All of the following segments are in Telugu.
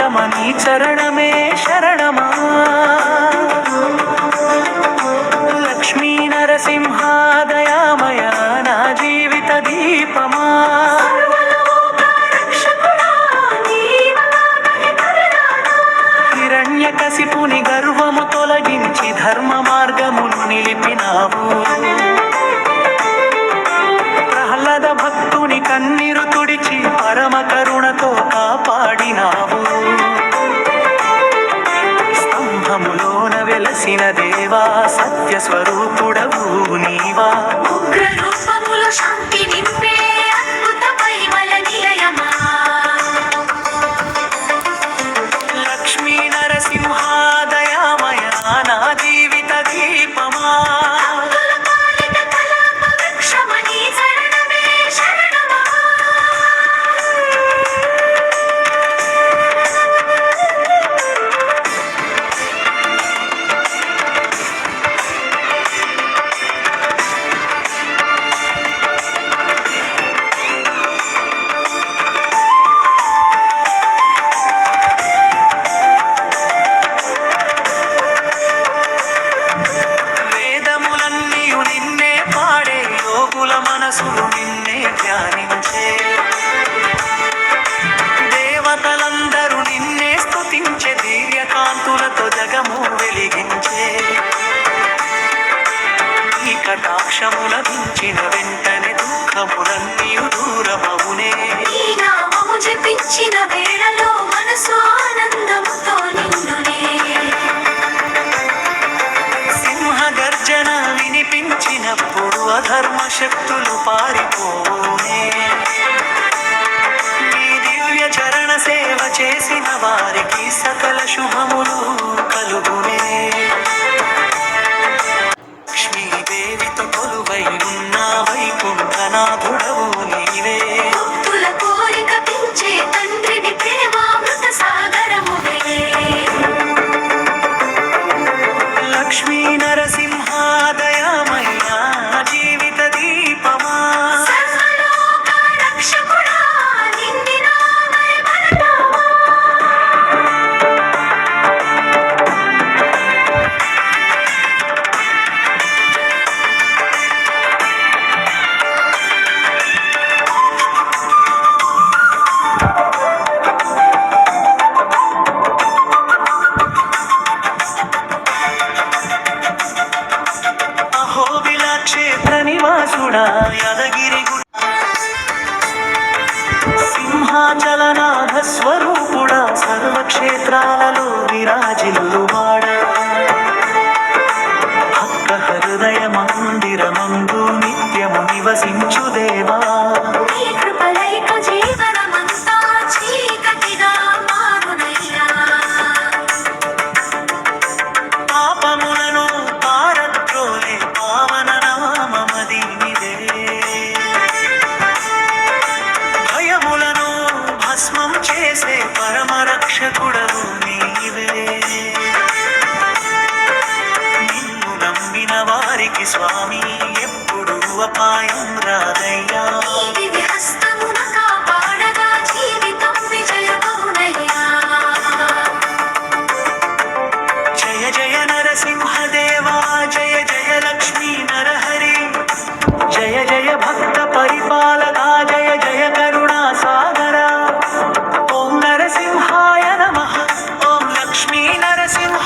వృక్షమని చరణమే శరణమా. లక్ష్మీ నరసింహ దయామయ నా జీవిత దీపమా. హిరణ్యకశిపుని గర్వము తొలగించి ధర్మ మార్గమును నిలిపినావు. ప్రహ్లాద భక్తుని కన్నీరు తుడిచి పరమ కరుణతో కాపాడినావు. స్తంభములోన వెలసిన దేవా సత్య స్వరూపుడవు నీవా. ఉగ్ర రూపముల శాంతి నింపే అద్భుత పరిమళ నిలయమా. లక్ష్మీ నరసింహ దయామయ నా జీవిత దీపమా. మనసులు నిన్నే ధ్యానించే దేవతలందరూ నిన్నే స్తుతించే. దివ్యకాంతులతో జగము వెలిగించే. ఈ కటాక్షము లభించిన వెంటనే దుఃఖములన్నీ దూరమవునే. ఈ నామము జపించిన వేళలో మనసు ఆనందముతో నిండునే. సింహ గర్జన వినిపించినప్పుడు అధర్మ శక్తులు పారిపోనే. ఈ దివ్య చరణ సేవ చేసిన వారికి సకల శుభములు కలుగునే. లక్ష్మీదేవితో కొలువై ఉన్న వైకుంఠనాథుడవు నీవే. భక్తుల కోరిక పెంచే తండ్రిని ప్రేమామృత సాగరమువే. లక్ష్మీ నరసింహ దయామయ జీవిత దీపమా. సర్వలోక రక్షకుడా నిందిన మహిమలతావా. అహోబిల క్షేత్ర నివాసుడా యాదగిరి సింహాచలనాథ స్వరూపుడా సర్వక్షేత్రాలలో విరాజిల్లువాడా. భక్త హృదయ మందిరమందు నిత్యము నివసించు దేవా. నీ కృపలైక జీవనమంతా చీకటిగా మారునయ్యా. పాపములను పారద్రోలే పావన నామమది నిదే. భయములను భస్మం చేసే పరమ రక్షకుడవు నీవే. నిన్ను నమ్మిన వారికి స్వామి ఎప్పుడు అపాయం రాదయ్యా. నీ దివ్య హస్తమున కాపాడగా జీవితం విజయమవునయ్యా. జయ జయ నరసింహదేవా జయ జయ లక్ష్మీ నరహరి. జయ జయ భక్త పరిపాలక జయ జయ కరుణా సాగర. ఓం నరసింహాయ నమః. ఓం లక్ష్మీ నరసింహ.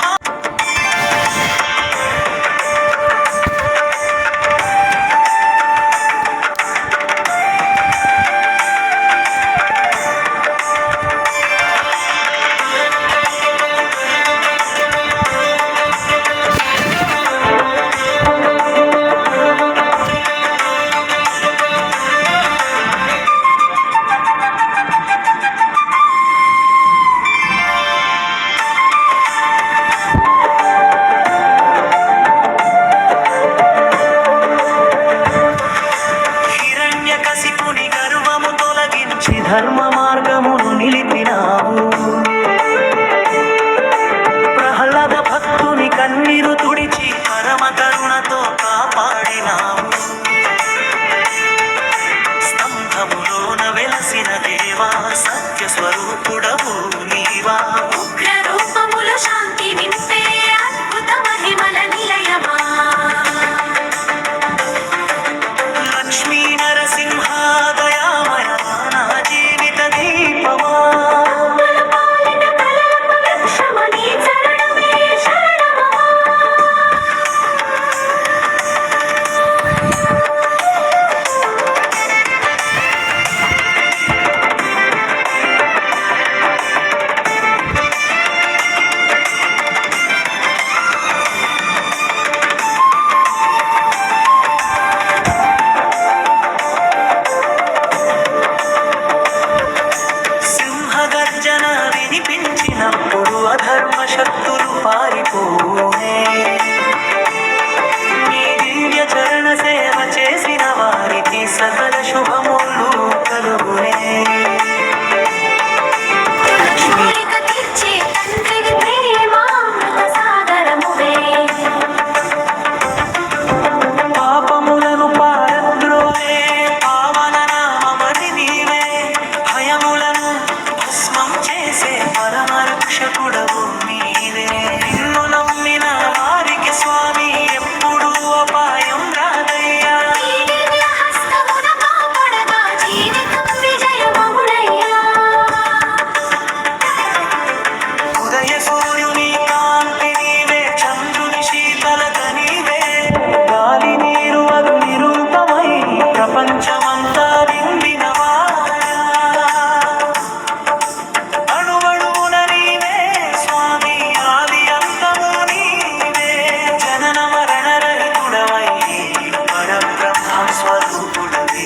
స్వరూపుడవే.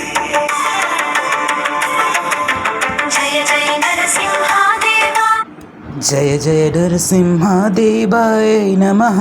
జయ జయ నరసింహాదేవా జయ జయ నరసింహాదేవాయ నమః.